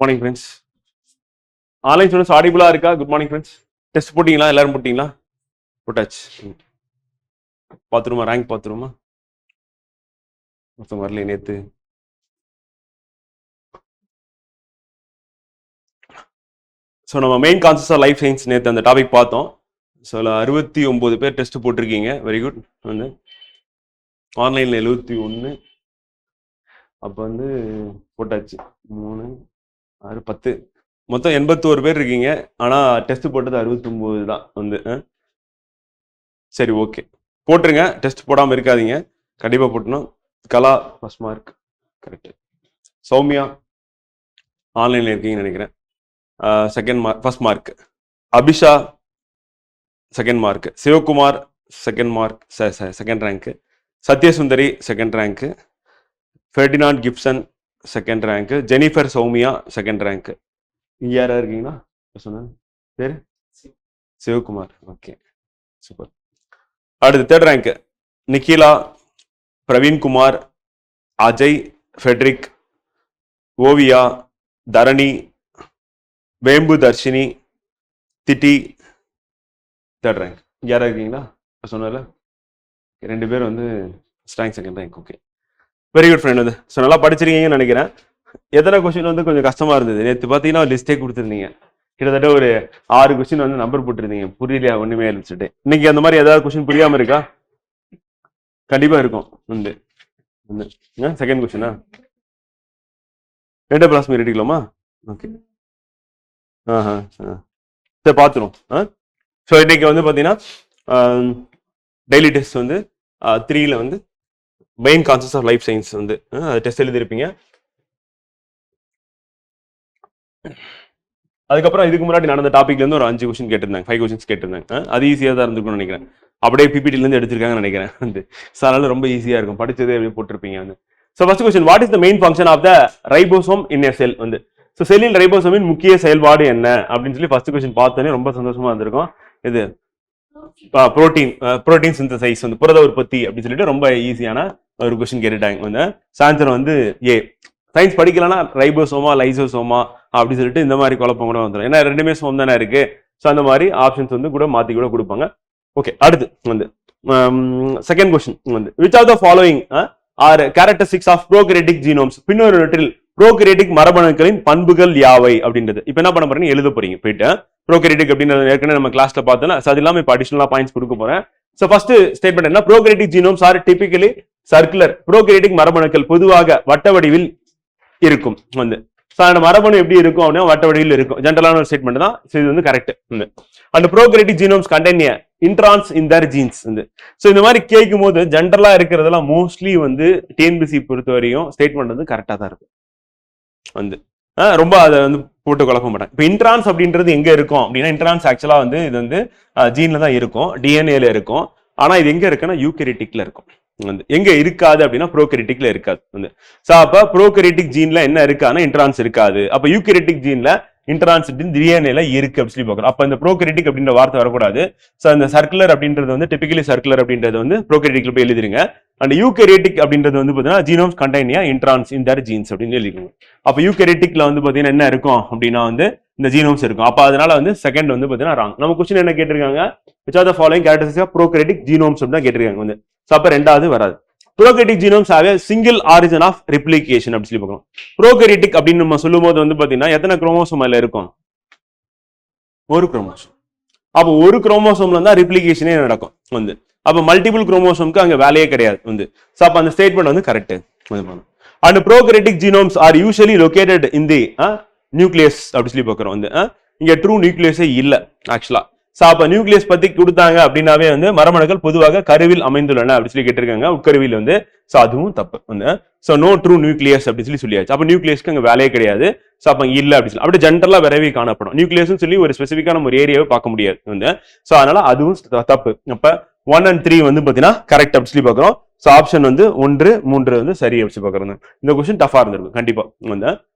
Morning friends. Online students ஆடிபிளா இருக்கா? Good morning friends. Test போட்டிங்களா? எல்லாரும் போட்டிங்களா? போட்டாச்சு. பார்த்துருமா? ரேங்க் பார்த்துருமா? மொத்தம் வரல நேற்று. ஸோ நம்ம main concepts of life science நேற்று அந்த டாபிக் பார்த்தோம். ஸோ அதில் 69 பேர் டெஸ்ட் போட்டிருக்கீங்க. Very good. வந்து ஆன்லைனில் 71. அப்போ வந்து போட்டாச்சு 3 6 10 மொத்தம் 81 பேர் இருக்கீங்க. ஆனால் டெஸ்ட் போட்டது 69 தான் வந்து. சரி, ஓகே, போட்டுருங்க. டெஸ்ட் போடாமல் இருக்காதீங்க, கண்டிப்பாக போட்டணும். Kala first mark, correct. Sowmiya ஆன்லைனில் இருக்கீங்கன்னு நினைக்கிறேன், second mark, first mark. Abisha second mark. Sivakumar second mark, second rank. Sathyasundari second rank. Ferdinand Gibson second rank. Jennifer Sowmiya second rank. இங்கே யாராவது இருக்கீங்களா? சொன்னேன் பேர் சிவகுமார். Okay, super. அடுத்து third rank Nikhila, Praveenkumar, Ajay, Fredrick, Oviya, Dharani, Vembu Dharshini, திட்டி. Third rank. யாராவது இருக்கீங்களா? சொன்னால 2 பேர் வந்து first rank, second rank. Okay, very good friend. வந்து ஸோ நல்லா படிச்சிருக்கீங்கன்னு நினைக்கிறேன். எத்தனை கொஸ்டின் வந்து கொஞ்சம் கஷ்டமா இருந்தது நேற்று பார்த்தீங்கன்னா லிஸ்டே கொடுத்துருந்தீங்க. கிட்டத்தட்ட ஒரு 6 கொஸ்டின் வந்து நம்பர் போட்டிருந்தீங்க, புரியலையா ஒண்ணுமே இருந்துச்சுட்டு. இன்னைக்கு அந்த மாதிரி ஏதாவது கொஸ்டின் புரியாம இருக்கா? கண்டிப்பா இருக்கும். வந்து செகண்ட் கொஸ்டினா 2 பிளாஸ்மி எடுக்கலாமா? ஓகே, சரி பார்த்துரும். ஸோ இன்னைக்கு வந்து பார்த்தீங்கன்னா டெய்லி டெஸ்ட் வந்து 3ல வந்து main concepts of life science வந்து டெஸ்ட் எழுதிருப்பீங்க. அதுக்கப்புறம் இதுக்கு முன்னாடி நடந்த டாபிக்ல இருந்து ஒரு 5 கொஸ்டின் கேட்டிருந்தாங்க, 5 கொஸ்டின்ஸ் கேட்டிருந்தாங்க. அது ஈஸியாக தான் இருந்திருக்கும்னு நினைக்கிறேன். அப்படியே பிபிடில இருந்து எடுத்திருக்காங்கன்னு நினைக்கிறேன். வந்து ஸோ அதனால ரொம்ப ஈஸியா இருக்கும், படிச்சதே அப்படியே போட்டிருப்பீங்க. வந்து so first question, what is the main function of the ribosome in a cell? வந்து ஸோ செல்லில் ரைபோசோமின் முக்கிய செயல்பாடு என்ன அப்படின்னு சொல்லி ஃபர்ஸ்ட் கொஸ்டின் பார்த்தோன்னே ரொம்ப சந்தோஷமா இருந்திருக்கும். இது புரோட்டீன் சிந்தசைஸ், வந்து புரத உற்பத்தி அப்படின்னு சொல்லிட்டு ரொம்ப ஈஸியான ஒரு கொஸ்டின் கேட்டுட்டாங்க. வந்து ஆன்சர் வந்து ஏ. சயின்ஸ் படிக்கலன்னா ரைபோசோமா லைசோசோமா அப்படின்னு சொல்லிட்டு இந்த மாதிரி குழப்பம் கூட வந்துடும். ஏன்னா 2மே சோம் தானே இருக்கு. ஸோ அந்த மாதிரி ஆப்ஷன்ஸ் வந்து கூட மாத்தி கூட கொடுப்பாங்க. ஓகே, அடுத்து வந்து செகண்ட் கொஸ்டின் வந்து which of the following are characteristics of prokaryotic genomes? பின்னொரு ப்ரோகரேட்டிக் மரபணுக்களின் பண்புகள் யாவை அப்படின்றது இப்ப என்ன பண்ண போறீங்க, எழுத போறீங்க. போயிட்டு ப்ரோகரேட்டிக் அப்படின்றது ஏற்கனவே நம்ம கிளாஸ்ல பார்த்தோம்னா, அது இல்லாம இப்ப அடிஷனலா பாயிண்ட்ஸ் கொடுக்க போறேன். ஸோ ஃபர்ஸ்ட் ஸ்டேட்மெண்ட் என்ன, ப்ரோகரேட்டிக் ஜீனோம்ஸ் ஆர் டிபிக்கலி சர்க்குலர். ப்ரோகரேட்டிக் மரபணுக்கள் பொதுவாக வட்ட வடிவில் இருக்கும். வந்து அந்த மரபணு எப்படி இருக்கும் அப்படின்னா வட்ட வடிவில் இருக்கும். ஜென்ரலான ஒரு ஸ்டேட்மெண்ட் தான். இது வந்து correct. And prokaryotic genomes contain introns in their genes. வந்து ஸோ இந்த மாதிரி கேட்கும் போது ஜென்ரலா இருக்கிறதெல்லாம் மோஸ்ட்லி வந்து டிஎன்பிசி பொறுத்த வரையும் ஸ்டேட்மெண்ட் வந்து கரெக்டா தான் இருக்கும். வந்து ரொம்ப அதை வந்து போட்டு குழப்ப மாட்டேன். இப்போ இன்ட்ரான்ஸ் அப்படின்றது எங்க இருக்கும் அப்படின்னா, இன்ட்ரான்ஸ் ஆக்சுவலா வந்து இது வந்து ஜீன்ல தான் இருக்கும், டிஎன்ஏல இருக்கும். ஆனா இது எங்க இருக்குன்னா யூகரியோட்டிக்ல இருக்கும். வந்து எங்க இருக்காது அப்படின்னா ப்ரோகரியோட்டிக்ல இருக்காது. வந்து சோ அப்ப ப்ரோகரியோட்டிக் ஜீன்ல என்ன இருக்காதுன்னா இன்ட்ரான்ஸ் இருக்காது. அப்ப யூகரியோட்டிக் ஜீன்ல இன்ட்ரான்ஸ் டிஎன்ஏல இருக்கு அப்படின்னு சொல்லி பார்க்கணும். அப்ப இந்த ப்ரோகரியோட்டிக் அப்படின்ற வார்த்தை வரக்கூடாது. சோ இந்த சர்க்குலர் அப்படின்றது வந்து டிபிக்கலி சர்க்குலர் அப்படின்றது வந்து ப்ரோகரியோட்டிக்ல போய் எழுதிருங்க. அண்ட் யூகரியோட்டிக் அப்படின்றது வந்து பாத்தீங்கன்னா genomes contain introns in their jeans அப்படின்னு எழுதிருங்க. அப்ப யூகரியோட்டிக்ல வந்து பாத்தீங்கன்னா என்ன இருக்கும் அப்படின்னா வந்து இந்த ஜீனோம்ஸ் இருக்கும். அப்ப அதனால வந்து செகண்ட் வந்து பாத்தீங்கன்னா ராங். நம்ம கொஸ்டின் என்ன கேட்டிருக்காங்க, which are the following characteristics of prokaryotic genomes அப்படினா கேட்டிருக்காங்க. வந்து சோ அப்ப ரெண்டாவது வராது. prokaryotic genomes have a single origin of replication அப்படி சொல்லி பார்க்கணும். prokaryotic அப்படின்னு நம்ம சொல்லும்போது வந்து பாத்தீங்கன்னா எத்தனை குரோமோசோம் அதுல இருக்கும்? ஒரு குரோமோசோம். அப்ப ஒரு குரோமோசோம்ல தான் ரெப்ளிகேஷனே நடக்கும். வந்து அப்ப மல்டிபிள் குரோமோசோம்க்கு அங்க வேலையே கிடையாது. வந்து சோ அப்ப அந்த ஸ்டேட்மெண்ட் வந்து correct. And prokaryotic genomes are usually located in the nucleus அப்படி சொல்லி பார்க்கறோம். வந்து இங்க ட்ரூ நியூக்ளியஸே இல்ல ஆக்சுவலா. சோ அப்ப நியூக்ளியஸ் பத்தி கொடுத்தாங்க அப்படின்னாவே வந்து மரபணுக்கள் பொதுவாக கருவில் அமைந்துள்ளன அப்படி சொல்லி கேட்டிருக்காங்க, உட்கருவில் வந்து. சோ அதுவும் தப்பு. வந்து சோ நோ ட்ரூ நியூக்ளியஸ் அப்படி சொல்லி சொல்லியாச்சு. அப்ப நியூக்ளியஸ்க்கு அங்க வேலையே கிடையாது. சோ அப்ப இல்ல அப்படி சொல்லி அப்படி ஜென்ரலா வரவே காணப்படும். நியூக்ளியஸ் சொல்லி ஒரு ஸ்பெசிபிக்கான ஒரு ஏரியாவை பார்க்க முடியாது. வந்து சோ அதனால அதுவும் தப்பு. அப்ப 1 and 3 வந்து பாத்தீங்கன்னா கரெக்ட் அப்படி சொல்லி பாக்குறோம். சோ ஆப்ஷன் வந்து 1, 3 வந்து சரி அப்படி பாக்குறோம். இந்த கொஸ்டின் டஃபா இருந்திருக்கும் கண்டிப்பா. வந்து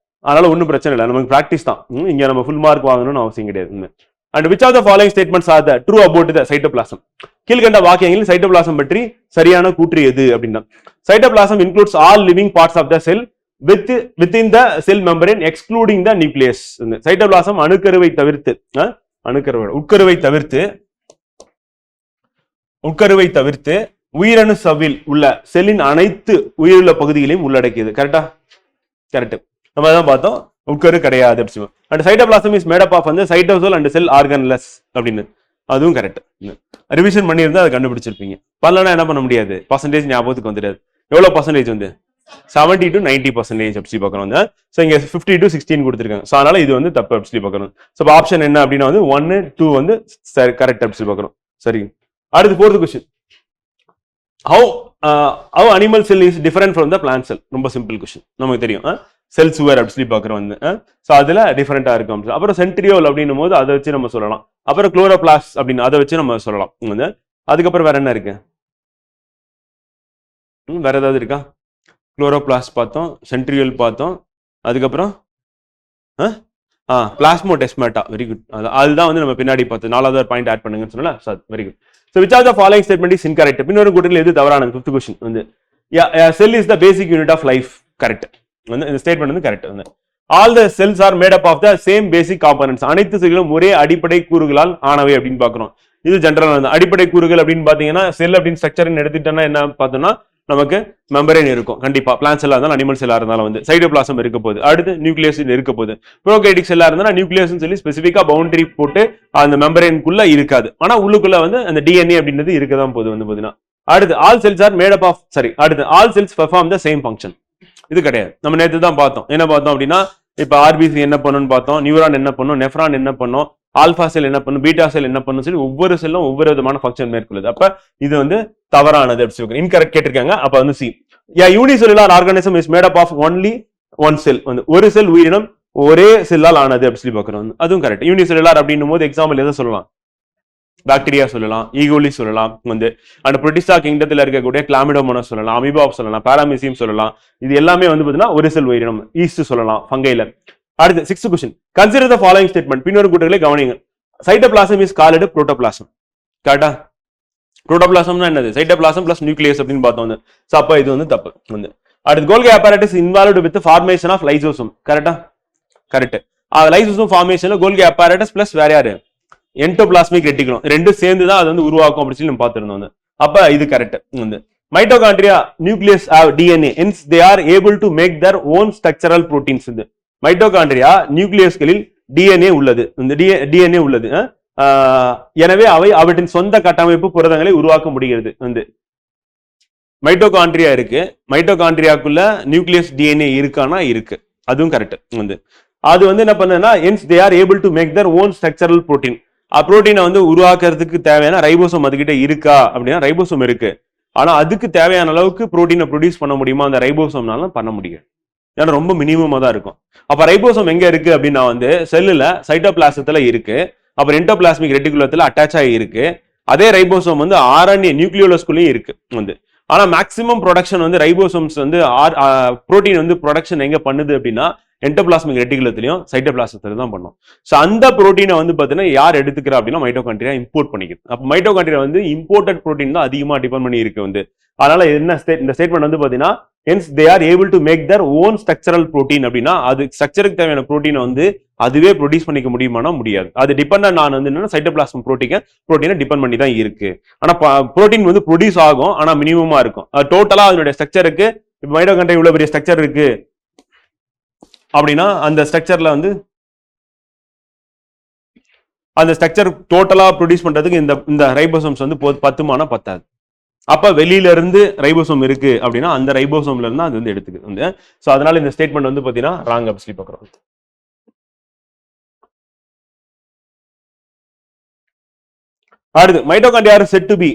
அதனால ஒன்றும் பிரச்சனை இல்லை, நமக்கு பிராக்டிஸ் தான். இங்க நம்ம ஃபுல் மார்க் வாங்கணும்னு அவசியம் கிடையாது. And which of the following statements are the true about the cytoplasm? கீழ்கண்ட வாக்கியங்களில் சைட்டோபிளாசம் பற்றி சரியான கூற்று எது அப்படின்னா, cytoplasm includes all living parts of the cell within the cell membrane excluding the nucleus. Cytoplasm அணுக்கருவை தவிர்த்து உட்கருவை தவிர்த்து உயிரணு சவ்வில் உள்ள செல்லின் அனைத்து உயிருள்ள பகுதிகளையும் உள்ளடக்கியது. கரெக்டா? கரெக்ட். நம்ம தான் பார்த்தோம் உட்கரு கிடையாது. And cytoplasm is made up of வந்து சைட்டோசோல் அண்ட் செல் ஆர்கன்லெஸ் அப்படின்னு, அதுவும் கரெக்ட். ரிவிஷன் பண்ணியிருந்தா அதை கண்டுபிடிச்சிருப்பீங்க. பண்ணலன்னா என்ன பண்ண முடியாது, பர்சன்டேஜ் ஞாபகத்துக்கு வந்துடாது. எவ்வளவு பர்சன்டேஜ் வந்து 70 to 90% அப்படி பார்க்கணும். ஸோ இங்க 50 to 16 கொடுத்துருக்காங்க. ஸோ அதனால இது வந்து தப்பு அப்படி பார்க்கணும். ஸோ ஆப்ஷன் என்ன அப்படின்னா வந்து 1, 2 வந்து கரெக்ட் அப்படி பார்க்கணும். சரி, அடுத்து 4th question. how animal cell is different from the plant cell? ரொம்ப சிம்பிள் கொஸ்டின், நமக்கு தெரியும். செல் சுவர் அப்படி சொல்லி பார்க்குறோம் வந்து. ஸோ அதில் டிஃபரெண்டாக இருக்கும். அப்புறம் சென்ட்ரியோல் அப்படின்னும் போது அதை வச்சு நம்ம சொல்லலாம். அப்புறம் குளோரோபிளாஸ்ட் அப்படின்னு அதை வச்சு நம்ம சொல்லலாம் வந்து. அதுக்கப்புறம் வேற என்ன இருக்கு, வேற ஏதாவது இருக்கா? குளோரோபிளாஸ்ட் பார்த்தோம், சென்ட்ரியோல் பார்த்தோம், அதுக்கப்புறம் பிளாஸ்மோடெஸ்மாட்டா. Very good. அதுதான் வந்து நம்ம பின்னாடி பார்த்து 4வது பாயிண்ட் ஆட் பண்ணுங்கன்னு சொன்னல. Very good. So which are the following statement is incorrect? பின்னொரு கூட்டத்தில் எது தவறானது? 5th கொஸ்டின் வந்து cell is the basic unit of life. Correct. வந்து இந்த ஸ்டேட்மெண்ட் வந்து கரெக்ட். வந்து all the cells are made up of the same basic components. அனைத்து செல்களும் ஒரே அடிப்படை கூறுகளால் ஆனவை அப்படின்னு பார்க்கிறோம். இது ஜென்ரல் வந்து அடிப்படை கூறுகள் அப்படின்னு பாத்தீங்கன்னா செல் அப்படின்னு ஸ்ட்ரக்சர் எடுத்துட்டோம்னா என்ன பார்த்தோம்னா நமக்கு மெம்பரேன் இருக்கும். கண்டிப்பா பிளான்ட் செல்லா இருந்தாலும் அனிமல் செல்லா இருந்தாலும் வந்து சைட்டோபிளாசம் இருக்க போகுது. அடுத்து நியூக்ளியஸ் இருக்க போகுது. ப்ரோகேரியோட்டிக் செல்லா இருந்தா நியூக்ளியஸ் சொல்லி ஸ்பெசிஃபிக்கா பவுண்டரி போட்டு அந்த மெம்பரேனுக்குள்ள இருக்காது. ஆனா உள்ளுக்குள்ள வந்து அந்த டிஎன்ஏ அப்படின்றது இருக்கதான் போகுது வந்து பாத்தீங்கன்னா. அடுத்து all cells are made up of அடுத்து all cells perform the same function. இது கிடையாது. நம்ம நேற்று தான் பார்த்தோம். என்ன பார்த்தோம் அப்படின்னா இப்ப ஆர்பிசி என்ன பண்ணுன்னு பார்த்தோம், நியூரான் என்ன பண்ணும், நெஃப்ரான் என்ன பண்ணும், ஆல்பா செல் என்ன பண்ணும், பீட்டா செல் என்ன பண்ணும் சொல்லி ஒவ்வொரு செல்லும் ஒவ்வொரு விதமான ஃபங்க்ஷன் மேற்கொள்ளுது. அப்ப இது வந்து தவறானது. இன்கரெக்ட் கேட்டிருக்காங்க. அப்ப வந்து C unicellular organism is made up of only one cell. வந்து ஒரு செல் உயிரினம் ஒரே செல்லால் ஆனது அப்படி சொல்லி பார்க்கிறோம். அதுவும் கரெக்ட். யூனிசெல்லுலார் அப்படின்னும் போது எக்ஸாம்பிள் எதை சொல்லலாம்? பாக்டீரியா சொல்லலாம், ஈகோலி சொல்லலாம், வந்து அந்த புரோட்டிஸ்டா கிங்டத்துல இருக்கக்கூடிய கிளாமிடோமோனஸ் சொல்லலாம், அமீபாப் சொல்லலாம், பாராமிசியம் சொல்லலாம். இது எல்லாமே வந்து பாத்தீங்கன்னா ஒரு செல் உயிரினம். ஈஸ்ட் சொல்லலாம், ஃபங்கைல. அடுத்து 6th question. Consider the following statement. பின்னொரு கூட்டங்களை கவனிங்க. Cytoplasm is called protoplasm. கரெக்டா? புரோட்டோபிளாசம்னா என்னது? சைட்டோபிளாசம் பிளஸ் நியூக்ளியஸ் அப்படின்னு பார்த்தோம் வந்து. சோ அப்ப இது வந்து தப்பு வந்து. அடுத்து Golgi apparatus involved with formation of lysosome. கரெக்டா? கரெக்ட். லைசோசோம் ஃபார்மேஷன்ல கோல்கி apparatus பிளஸ் வேற யாரு? Endoplasmic reticulum. ரெண்டும் சேர்ந்து தான் அது வந்து உருவாக்கும் அப்படின்னு சொல்லி நம்ம பார்த்திருந்தோம். அப்ப இது கரெக்ட் வந்து. Mitochondria nucleus DNA hence they are able to make their own structural proteins. இந்த மைட்டோகாண்ட்ரியா நியூக்ளியஸ்களில் டிஎன்ஏ உள்ளது. இந்த டிஎன்ஏ உள்ளது. எனவே அவை அவற்றின் சொந்த கட்டமைப்பு புரதங்களை உருவாக்க முடிகிறது. வந்து மைட்டோகாண்ட்ரியா இருக்கு, மைட்டோகாண்ட்ரியாக்குள்ள நியூக்ளியஸ் டிஎன்ஏ இருக்கானா? இருக்கு. அதுவும் கரெக்ட் வந்து. அது வந்து என்ன பண்ணுன்னா hence they are able to make their own structural protein. புரோட்டீனை வந்து உருவாக்குறதுக்கு தேவையான ரைபோசோம் அதுகிட்ட இருக்கா அப்படின்னா ரைபோசோம் இருக்கு. ஆனா அதுக்கு தேவையான அளவுக்கு புரோட்டீனை ப்ரொடியூஸ் பண்ண முடியுமா? அந்த ரைபோசோம்னால பண்ண முடியும். ஏன்னா ரொம்ப மினிமமா தான் இருக்கும். அப்ப ரைபோசோம் எங்க இருக்கு அப்படின்னா வந்து செல்லுல சைட்டோபிளாசத்துல இருக்கு. அப்புறம் என்டோபிளாஸ்மிக் ரெட்டிகுலத்துல அட்டாச் ஆகி இருக்கு. அதே ரைபோசோம் வந்து ஆர்என்ஏ நியூக்ளியோலஸ்குள்ளேயும் இருக்கு வந்து. ஆனா மேக்சிமம் ப்ரொடக்ஷன் வந்து ரைபோசோம்ஸ் வந்து புரோட்டீன் வந்து ப்ரொடக்ஷன் எங்க பண்ணுது அப்படின்னா என்டோபிளாஸ்மிக் ரெட்டிகுலத்திலையும் சைட்டோபிளாசத்துல தான் பண்ணும். ஸோ அந்த புரோட்டீனை வந்து பார்த்தீங்கன்னா யார் எடுத்துக்கிறா அப்படின்னா மைட்டோகாண்ட்ரியா இம்போர்ட் பண்ணிக்குது. அப்போ மைட்டோகாண்ட்ரியா வந்து இம்போர்ட்டட் புரோட்டீன் தான் அதிகமாக டிபெண்ட் பண்ணி இருக்கு வந்து. அதனால என்ன இந்த ஸ்டேட்மெண்ட் வந்து பார்த்தீங்கன்னா hence they are able to make their own structural protein அப்படின்னா அது ஸ்ட்ரக்சருக்கு தேவையான புரோட்டீனை வந்து அதுவே ப்ரொடியூஸ் பண்ணிக்க முடியுமானா முடியாது. அது டிபெண்ட் ஆன் வந்து என்னன்னா சைட்டோபிளாஸ்மிக் புரோட்டீனை டிபெண்ட் பண்ணி தான் இருக்கு. ஆனா புரோட்டீன் வந்து ப்ரொடியூஸ் ஆகும், ஆனா மினிமமா இருக்கும். டோட்டலா அதனுடைய ஸ்ட்ரக்சருக்கு இப்போ மைட்டோகாண்ட்ரியா இவ்வளவு பெரிய ஸ்ட்ரக்சர் இருக்கு அப்படின்னா அந்த ஸ்ட்ரக்சர்ல வந்து அந்த ஸ்ட்ரக்சர் டோட்டலா ப்ரொடியூஸ் பண்றதுக்கு இந்த ரைபோசோம்ஸ் வந்து பத்துமானா பத்தாது. அப்ப வெளியில இருந்து ரைபோசோம் இருக்கு அப்படின்னா அந்த ரைபோசோம்ல இருந்து அது வந்து எடுத்துக்குது வந்து. சோ அதனால இந்த ஸ்டேட்மெண்ட் வந்து பாத்தீங்கன்னா ராங் அப்படி சொல்லி பார்க்கிறோம். அடுத்து mitochondria are said to be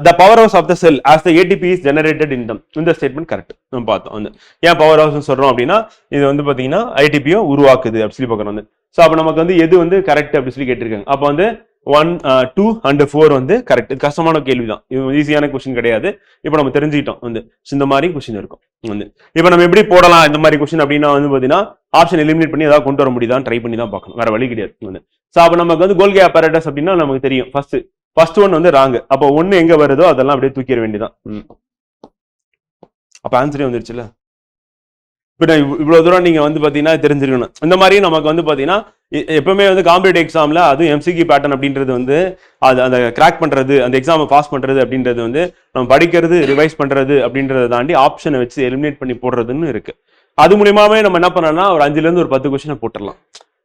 the powerhouse of the cell as the ATP is generated in them. இந்த ஸ்டேட்மெண்ட் கரெக்ட். நம்ம பார்த்தோம் வந்து. ஏன் பவர் ஹவுஸ் சொல்றோம் அப்படின்னா இது வந்து பாத்தீங்கன்னா ஐடிபியோ உருவாக்குது அப்படி சொல்லி பார்க்கணும் வந்து. ஸோ அப்போ நமக்கு வந்து எது வந்து கரெக்ட் அப்படி சொல்லி கேட்டிருக்காங்க. அப்போ வந்து 1, 2 and 4 வந்து கரெக்ட். கஷ்டமான கேள்விதான், இது ஈஸியான கொஸ்டின் கிடையாது. இப்போ நம்ம தெரிஞ்சுக்கிட்டோம் வந்து இந்த மாதிரி கொஸ்டின் இருக்கும் வந்து. இப்போ நம்ம எப்படி போடலாம் இந்த மாதிரி கொஸ்டின் அப்படின்னா வந்து பாத்தீங்கன்னா ஆப்ஷன் எலிமினேட் பண்ணி ஏதாவது கொண்டு வர முடியுதான் ட்ரை பண்ணி தான் பார்க்கணும், வேற வழி கிடையாது வந்து. ஸோ அப்போ நமக்கு வந்து கோல்கி apparatus அப்படின்னா நமக்கு தெரியும் ஃபர்ஸ்ட் ஒன் வந்து ராங். அப்போ ஒன்னு எங்க வருதோ அதெல்லாம் அப்படியே தூக்கிட வேண்டியதான். அப்ப ஆன்சரே வந்துருச்சுல. இப்போ இவ்வளவு தூரம் நீங்க வந்து பாத்தீங்கன்னா தெரிஞ்சிருக்கணும். இந்த மாதிரி நமக்கு வந்து பாத்தீங்கன்னா எப்பவுமே வந்து காம்படிட்டிவ் எக்ஸாம்ல அதுவும் எம்சிக்யூ பேட்டர்ன் அப்படின்றது வந்து அது அந்த கிராக் பண்றது, அந்த எக்ஸாமை பாஸ் பண்றது அப்படின்றது வந்து நம்ம படிக்கிறது, ரிவைஸ் பண்றது அப்படின்றத தாண்டி ஆப்ஷனை வச்சு எலிமினேட் பண்ணி போடுறதுன்னு இருக்கு. அது மூலியமாவே நம்ம என்ன பண்ணோம்னா ஒரு 5ல இருந்து ஒரு 10 கொஸ்டினை போட்டுடலாம்.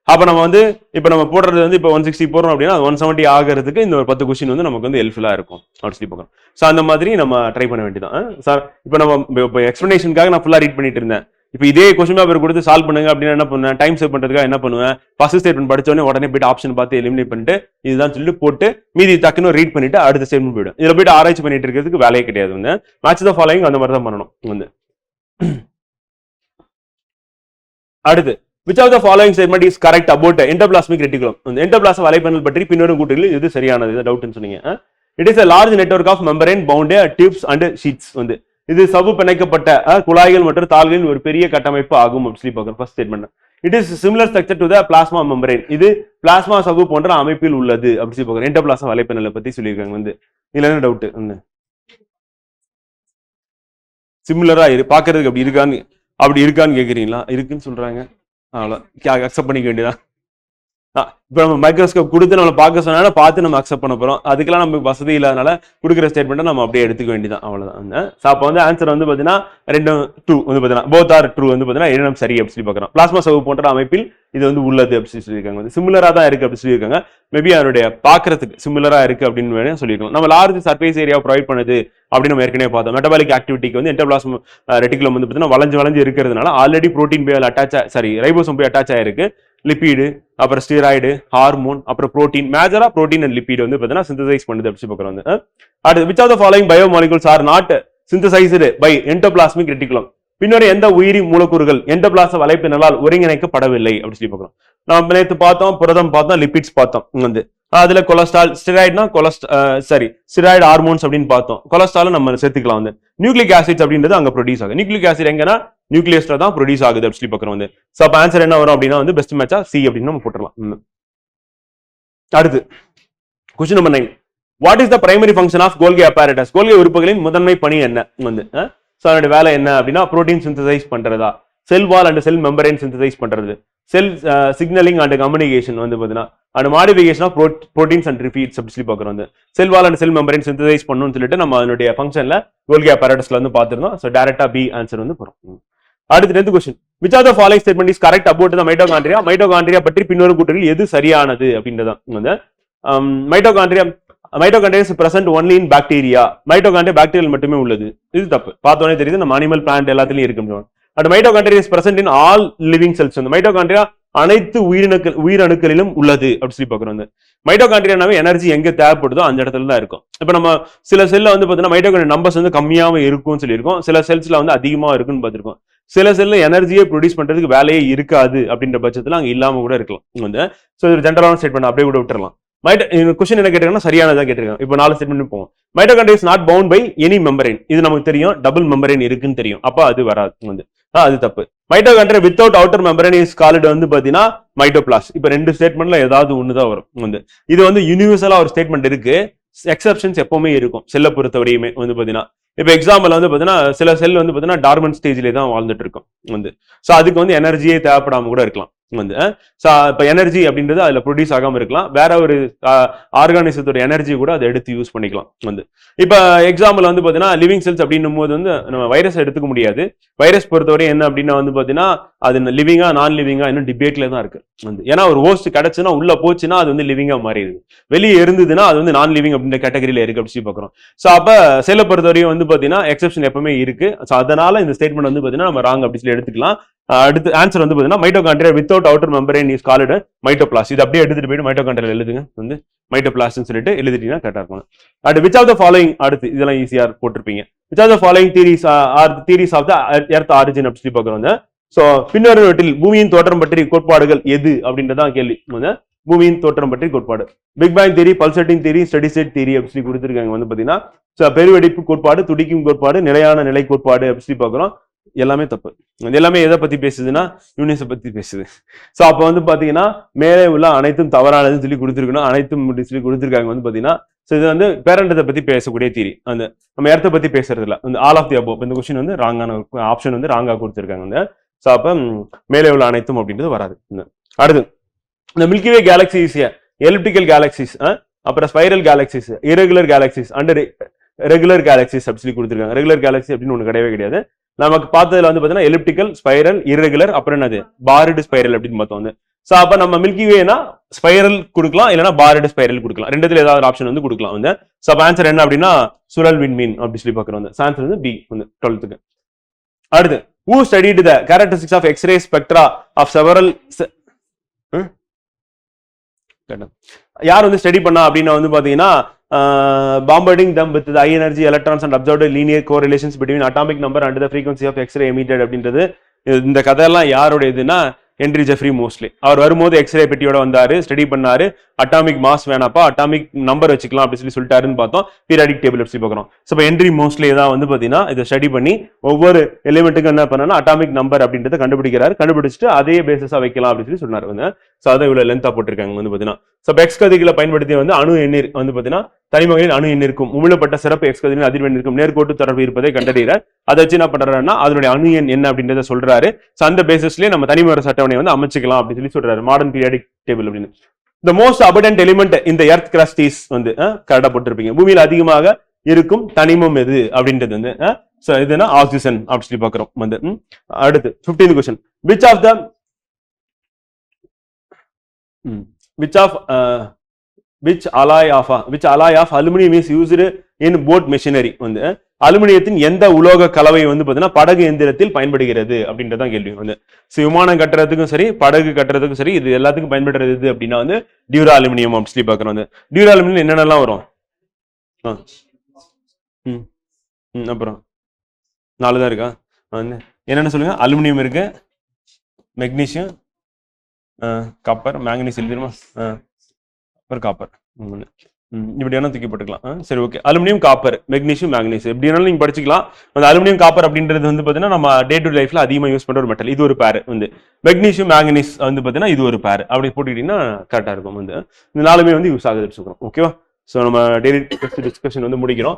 அப்ப நம்ம வந்து இப்ப நம்ம போடுறது வந்து இப்போ 160 போடுறோம் அப்படின்னா 170 ஆகிறதுக்கு இந்த ஒரு 10 கொஸ்டின் வந்து நமக்கு வந்து ஹெல்ப்ஃபுல்லா இருக்கும் அப்படின்னு சொல்லி பார்க்கணும். ஸோ அந்த மாதிரி நம்ம ட்ரை பண்ண வேண்டியதான் சார். இப்போ நம்ம இப்போ எக்ஸ்பிளனேஷனுக்காக நான் ஃபுல்லா ரீட் பண்ணிட்டு இருந்தேன். இப்போ இதே கொஸ்டின் பேப்பர் கொடுத்து சால்வ் பண்ணுங்க அப்படின்னா என்ன பண்ணுவேன், டைம் சேவ் பண்றதுக்காக என்ன பண்ணுவேன், ஃபர்ஸ்ட் ஸ்டேட்மெண்ட் படிச்சோடனே உடனே போயிட்டு ஆப்ஷன் பார்த்து எலிமினேட் பண்ணிட்டு இதுதான் சொல்லிட்டு போட்டு மீதி டக்குன்னு ரீட் பண்ணிட்டு அடுத்த ஸ்டேட்மெண்ட் போயிடும். இதுல போயிட்டு ஆராய்ச்சி பண்ணிட்டு இருக்கிறதுக்கு வேலையே கிடையாது. வந்து மேட்ச் த ஃபாலோயிங் அந்த மாதிரி தான் பண்ணணும். வந்து அடுத்து which of the following statement is correct about endoplasmic reticulum? Endoplasm வலைப்பின்னல் பற்றி பின்வரும் கூற்றுகளில் இது சரியானது. இது டவுட்னு சொன்னீங்க. It is a large network of membrane bound tubes and sheets. வந்து இது சவ்வு பிணைக்கப்பட்ட குழாய்கள் மற்றும் தாள்களின் ஒரு பெரிய கட்டமைப்பு ஆகும் அப்படின்னு சொல்லி பார்க்கணும். First statement. It is similar structure to the plasma membrane. இது பிளாஸ்மா சவ்வு போன்ற அமைப்பில் உள்ளது அப்படின்னு சொல்லி பார்க்கணும். எண்டோபிளாசம் வலைப்பின்னலை பத்தி சொல்லியிருக்காங்க. வந்து இதுல என்ன டவுட்? சிமிலரா பாக்குறதுக்கு அப்படி இருக்கான்னு கேக்குறீங்களா? இருக்குன்னு சொல்றாங்க. அவ்வளோ அக்செப்ட் பண்ணிக்க வேண்டியதான். இப்போ நம்ம மைக்ரோஸ்கோப் கொடுத்து நம்ம பார்க்க சொன்னால பார்த்து நம்ம அக்செப்ட் பண்ண போறோம். அதுக்கெல்லாம் நமக்கு வசதி இல்லாதனால கொடுக்குற ஸ்டேட்மெண்ட்டை நம்ம அப்படியே எடுத்துக்க வேண்டியதான். அவ்வளோதான். ஸோ அப்போ வந்து ஆன்சர் வந்து பார்த்தீங்கன்னா 2 2 வந்து பார்த்தீங்கன்னா போத் ஆர் ட்ரூ வந்து பார்த்தீங்கன்னா இடம் சரி அப்படின்னு சொல்லி பார்க்குறோம். பிளாஸ்மா சவ்வு போன்ற அமைப்பில் இது வந்து உள்ளது அப்படின்னு சொல்லியிருக்காங்க. வந்து சிமிலரா தான் இருக்கு அப்படின்னு சொல்லியிருக்காங்க. மேபி அதனுடைய பார்க்கறதுக்கு சிமிலரா இருக்கு அப்படின்னு வேணும் சொல்லியிருக்கோம். நம்ம லார்ஜ் சர்ஃபேஸ் ஏரியா ப்ரொவைட் பண்ணுது அப்படின்னு நம்ம ஏற்கனவே பார்த்தோம். மெட்டபாலிக் ஆக்டிவிட்டிக்கு வந்து எண்டோபிளாஸ்ம் ரெட்டிகுலம் வந்து பார்த்தீங்கன்னா வளைஞ்சு இருக்கிறதுனால ஆல்ரெடி ப்ரோட்டீன் போய் ரைபோசோம் போய் அட்டாச் ஆயிருக்கு. லிபிடு, அப்புறம் ஸ்டீராய்டு, ஹார்மோன், அப்புறம் புரோட்டீன், மேஜரா புரோட்டீன் அண்ட் லிபிட் வந்து பார்த்தீங்கன்னா சிந்தசைஸ் பண்ணுது அப்படின்னு பார்க்குறோம். அடுத்து which of the following biomolecules are not synthesized by endoplasmic reticulum? பின்னரும் எந்த உயிரி மூலக்கூறுகள் எண்டோபிளாச வலைப்பின்னலால் ஒருங்கிணைக்கப்படவில்லை அப்படின்னு சொல்லி பார்க்குறோம். நம்ம நேற்று பார்த்தோம், புரதம் பார்த்தோம், லிபிட்ஸ் பார்த்தோம். வந்து அதுல கொலஸ்ட்ரால், ஸ்டெராய்டுனா ஸ்டெராய்டு ஹார்மோன்ஸ் அப்படின்னு பார்த்தோம். கொலஸ்ட்ராலும் நம்ம சேர்த்துக்கலாம். வந்து நியூக்ளிக் ஆசிட்ஸ் அப்படின்றது அங்க ப்ரொடியூஸ் ஆகுது. நியூக்ளிக் ஆசிட் எங்கன்னா நியூக்ளியஸ்ல தான் ப்ரொடியூஸ் ஆகுது அப்படின்னு சொல்லி பார்க்குறோம். வந்து ஸோ அப்போ ஆன்சர் என்ன வரும் அப்படின்னா வந்து பெஸ்ட் மேட்சா சி அப்படின்னு நம்ம போட்டுடலாம். அடுத்து question number 9. What is the primary function of Golgi apparatus? Golgi உறுப்புகளின் முதன்மை பணி என்ன? வந்து ஸோ அதோட வேலை என்ன அப்படின்னா புரோட்டீன் சிந்தசைஸ் பண்றதா, cell wall and cell membrane synthesise பண்றது, செல் சிக்னலிங் அண்ட் கம்யூனிகேஷன் வந்து பார்த்தீங்கன்னா and modification of proteins and repeats அப்படி சொல்லி பார்க்குறோம். வந்து cell wall and cell membrane synthesise பண்ணணும்னு சொல்லிட்டு நம்ம அதனுடைய ஃபங்க்ஷன்ல கோல்கி apparatusல வந்து பார்த்துருந்தோம். ஸோ டைரக்டா பி ஆன்சர் வந்து போறோம். அடுத்து 10th question. which of the following statement is correct about the mitochondria? Mitochondria பற்றி பின்வரும் கூற்றுகளில் எது சரியானது அப்படின்றதான். வந்து mitochondria is present only in bacteria. Mitochondria bacteria மட்டுமே உள்ளது. இது தப்பு. பார்த்தோன்னே தெரியுது நம்ம அனிமல் பிளான்ட் எல்லாத்துலயும் இருக்கு. And mitochondria is present in all living cells. வந்து மைட்டோகாண்ட்ரியா அனைத்து உயிரணுக்களிலும் உள்ளது அப்படின்னு சொல்லி பார்க்குறோம். மைட்டோகாண்ட்ரியானாவே எனர்ஜி எங்க தேவைப்படுதோ அந்த இடத்துல தான் இருக்கும். இப்போ நம்ம சில செல்ல வந்து பார்த்தீங்கன்னா மைட்டோகாண்ட்ரியா நம்பர்ஸ் வந்து கம்மியாகவும் இருக்கும்னு சொல்லியிருக்கோம். சில செல்ஸ்ல வந்து அதிகமா இருக்குன்னு பார்த்திருக்கோம். சில செல்ல எனர்ஜியை ப்ரொடியூஸ் பண்றதுக்கு வேலையே இருக்காது அப்படின்ற பட்சத்துல அங்க இல்லாம கூட இருக்கலாம். வந்து ஸோ இது ஜென்ரலான ஸ்டேட்மெண்ட் அப்படியே கூட விட்டுறலாம். கொஸ்டின் என்ன கேட்டிருக்காங்கன்னா சரியானதா கேட்டிருக்காங்க. இப்போ 4 ஸ்டேட்மெண்ட் போவோம். Mitochondria is not bound by any membrane. இது நமக்கு தெரியும், டபுள் மெம்பரேன் இருக்குன்னு தெரியும். அப்ப அது வராது. வந்து அது தப்பு. Mitochondria without outer membrane is called வந்து பாத்தீங்கன்னா மைட்டோபிளாஸ்ட். இப்ப 2 ஸ்டேட்மெண்ட்ல ஏதாவது ஒண்ணுதான் வரும். வந்து இது வந்து யூனிவர்சலா ஒரு ஸ்டேட்மெண்ட் இருக்கு, எக்ஸப்ஷன்ஸ் எப்பவுமே இருக்கும் செல்லை பொறுத்தவரையுமே. வந்து பாத்தீங்கன்னா இப்ப எக்ஸாம்பிள் வந்து பாத்தீங்கன்னா சில செல் வந்து பாத்தீங்கன்னா டார்மன் ஸ்டேஜ்ல தான் வாழ்ந்துட்டு இருக்கும். வந்து சோ அதுக்கு வந்து எனர்ஜியே தேவைப்படாம கூட இருக்கலாம். வந்து இப்ப எனர்ஜி அப்படின்றது அதுல ப்ரொடியூஸ் ஆகாம இருக்கலாம். வேற ஒரு ஆர்கானிசத்தோட எனர்ஜி கூட அதை எடுத்து யூஸ் பண்ணிக்கலாம். வந்து இப்ப எக்ஸாம்பிள் வந்து பாத்தீங்கன்னா லிவிங் செல்ஸ் அப்படின்னும் போது வந்து நம்ம வைரஸ் எடுத்துக்க முடியாது. வைரஸ் பொறுத்தவரை என்ன அப்படின்னா வந்து பாத்தீங்கன்னா அது லிவிங்கா நான் லிவிங்கா இன்னும் டிபேட்ல தான் இருக்கு. வந்து ஏன்னா ஒரு ஹோஸ்ட் கிடைச்சுன்னா உள்ள போச்சுன்னா அது வந்து லிவிங்கா மாறிடுது, வெளியே இருந்ததுன்னா அது வந்து நான் லிவிங் அப்படின்ற கேட்டகரியில இருக்கு அப்படின்னு பாக்குறோம். சோ அப்ப செல்லை பொறுத்தவரையும் வந்து பாத்தீங்கன்னா எக்ஸப்ஷன் எப்பவுமே இருக்கு. சோ அதனால இந்த ஸ்டேட்மெண்ட் வந்து பாத்தீங்கன்னா நம்ம ராங் அப்படி சொல்லி எடுத்துக்கலாம். அடுத்து ஆன்சர் வந்து பாத்தீங்கன்னா mitochondria without outer membrane is called mitoplast. இது அப்படியே எடுத்துட்டு போயிட்டு மைட்டோகாண்ட்ரியா எழுதுங்க. வந்து மைட்டோபிளாஸ்ட்னு சொல்லிட்டு எழுதிட்டீங்கன்னா கரெக்டா இருக்கும். அடுத்து which of the following, அடுத்து இதெல்லாம் ஈஸியா போட்டிருப்பீங்க. which of the following theories are the theories of the earth origin அப்படி சொல்லி பார்க்குறோம். சோ பின்வருவற்றில் பூமியின் தோற்றம் பற்றி கோட்பாடுகள் எது அப்படின்றதான் கேள்வி. பூமியின் தோற்றம் பற்றி கோட்பாடு big bang theory, pulsating theory, steady state theory அப்படி சொல்லி கொடுத்துருக்காங்க. வந்து பாத்தீங்கன்னா பெருவெடிப்பு கோட்பாடு, துடிக்கும் கோட்பாடு, நிலையான நிலை கோட்பாடு அப்படி சொல்லி பார்க்குறோம். எல்லாமே தப்பு. எல்லாமே எதை பத்தி பேசுதுன்னா யூனிவர்ஸை பத்தி பேசுது. சோ அப்ப வந்து பாத்தீங்கன்னா மேலே உள்ள அனைத்தும் தவறானதுன்னு சொல்லி கொடுத்துருக்கணும், அனைத்தும் சொல்லி கொடுத்துருக்காங்க. வந்து பாத்தீங்கன்னா இது வந்து பேரண்டத்தை பத்தி பேசக்கூடிய தியரி. அந்த நம்ம எர்த்தை பத்தி பேசுறது இல்ல. ஆல் ஆஃப் தி அபோவ் இந்த கொஸ்டின் வந்து ராங்கான ஆப்ஷன் வந்து ராங்கா கொடுத்துருக்காங்க. ஸோ அப்போ மேலே உள்ள அனைத்தும் அப்படின்றது வராது. அடுத்து இந்த மில்கிவே கேலக்சிஸ் எலிப்டிக்கல் கேலக்சிஸ், அப்புறம் spiral galaxies, irregular galaxies and regular galaxies அப்படி சொல்லி கொடுத்துருக்காங்க. ரெகுலர் கேலக்சி அப்படின்னு ஒன்று கிடையவே கிடையாது. நமக்கு பார்த்ததுல வந்து பார்த்தீங்கன்னா எலிப்டிக்கல், ஸ்பைரல், இரகுலர், அப்புறம் என்னது பார்டு ஸ்பைரல் அப்படின்னு பார்த்தோம் வந்து. ஸோ அப்போ நம்ம மில்கிவேனா ஸ்பைரல் கொடுக்கலாம், இல்லைன்னா பார்டு ஸ்பைரல் கொடுக்கலாம். ரெண்டுத்துல ஏதாவது ஆப்ஷன் வந்து கொடுக்கலாம் வந்து. ஸோ அப்போ ஆன்சர் என்ன அப்படின்னா சுழல் விண்மீன் அப்படி சொல்லி பார்க்குறோம் வந்து. ஆன்சர் வந்து பி வந்து 12th. அடுத்து who studied the characteristics of X-ray spectra of several யார் வந்து ஸ்டடி பண்ணா அப்படின்னா வந்து பாத்தீங்கன்னா bombarding them with the high energy electrons and observed linear correlations between atomic number and the frequency of X-ray emitted அப்படின்றது. இந்த கதையெல்லாம் யாருடையதுன்னா ஹென்ரி ஜெஃப்ரி மோஸ்ட்லி. அவர் வரும்போது எக்ஸ்ரே பெட்டியோட வந்தாரு, ஸ்டடி பண்ணாரு, அட்டாமிக் மாஸ் வேணாப்பா அட்டாமிக் நம்பர் வச்சுக்கலாம் அப்படி சொல்லிட்டாருன்னு பார்த்தோம். பீரியாடிக் டேபிள் எப்படி பார்க்குறோம். ஸோ இப்போ ஹென்ரி மோஸ்ட்லி தான் வந்து பார்த்தீங்கன்னா இதை ஸ்டடி பண்ணி ஒவ்வொரு எலிமெண்ட்டுக்கும் என்ன பண்ணா அட்டாமிக் நம்பர் அப்படின்றத கண்டுபிடிச்சிட்டு அதே பேசிஸா வைக்கலாம் அப்படின்னு சொன்னார் வந்து. ஸோ அதை இவ்வளவு லென்த்தா போட்டிருக்காங்க வந்து பார்த்தீங்கன்னா. ஸோ எக்ஸ் கதிர்களை பயன்படுத்தி வந்து அணு எண்ணீர் வந்து பார்த்தீங்கன்னா தனிமகளின் அணு எண் இருக்கும் உமிழப்பட்ட சிறப்பு எக்ஸ் கதிரின் அதிர்வெண் இருக்கும் நேர்கோட்டு தொடர்பு இருப்பதை கண்டறிகிற. அதை வச்சு என்ன பண்றாருன்னா அதனுடைய அணு எண் என்ன அப்படின்றத சொல்றாரு. ஸோ அந்த பேசிஸ்லயே நம்ம தனிமர அட்டவணை வந்து அமைச்சுக்கலாம் அப்படின்னு சொல்றாரு. மாடர்ன் பீரியாடிக் டேபிள் அப்படின்னு. The most abundant element in the earth crust is வந்து கரெக்டா போட்டிருப்பீங்க. பூமியில் அதிகமாக இருக்கும் தனிமம் எது அப்படின்றது வந்து இதுனா ஆக்சிஜன் அப்படி சொல்லி பார்க்கிறோம் வந்து. அடுத்து 15th question. Which alloy of aluminum is used in boat machinery வந்து அலுமினியத்தின் எந்த உலோக கலவை வந்து பாத்தீங்கன்னா படகு எந்திரத்தில் பயன்படுகிறது அப்படின்றதான் கேள்வி வந்து. விமானம் கட்டுறதுக்கும் சரி படகு கட்டுறதுக்கும் சரி இது எல்லாத்துக்கும் பயன்படுறது எது அப்படின்னா வந்து டியூரா அலுமினியம் அப்படி சொல்லி பாக்குறோம் வந்து. டியூரா அலுமினியம் என்னென்னலாம் வரும்? அப்புறம் 4 தான் இருக்கா? என்னென்ன சொல்லுங்க. அலுமினியம் இருக்கு, மெக்னீசியம், காப்பர், மேங்கனீஸ் எழுதிருமா, அப்புறம் காப்பர். இப்படி வேணா தூக்கி போட்டுக்கலாம். சரி okay. Aluminium, copper, magnesium, manganese எப்படி வேணாலும் நீங்க படிச்சுக்கலாம். அந்த அலுமினியம் காப்பர் அப்படின்றது வந்து பாத்தீங்கன்னா நம்ம டே டு லைஃப்ல அதிகமா யூஸ் பண்ற ஒரு மெட்டல். இது ஒரு பேர் வந்து. மெக்னீசியம், மேங்கனீஸ் வந்து பாத்தீங்கன்னா இது ஒரு பேர். அப்படி போட்டுக்கிட்டீங்கன்னா கரெக்டா இருக்கும் வந்து. இந்த 4மே வந்து யூஸ் ஆகுது சொல்றோம். ஓகேவா? ஸோ நம்ம டெய்லி டிஸ்கஷன் வந்து முடிக்கிறோம்.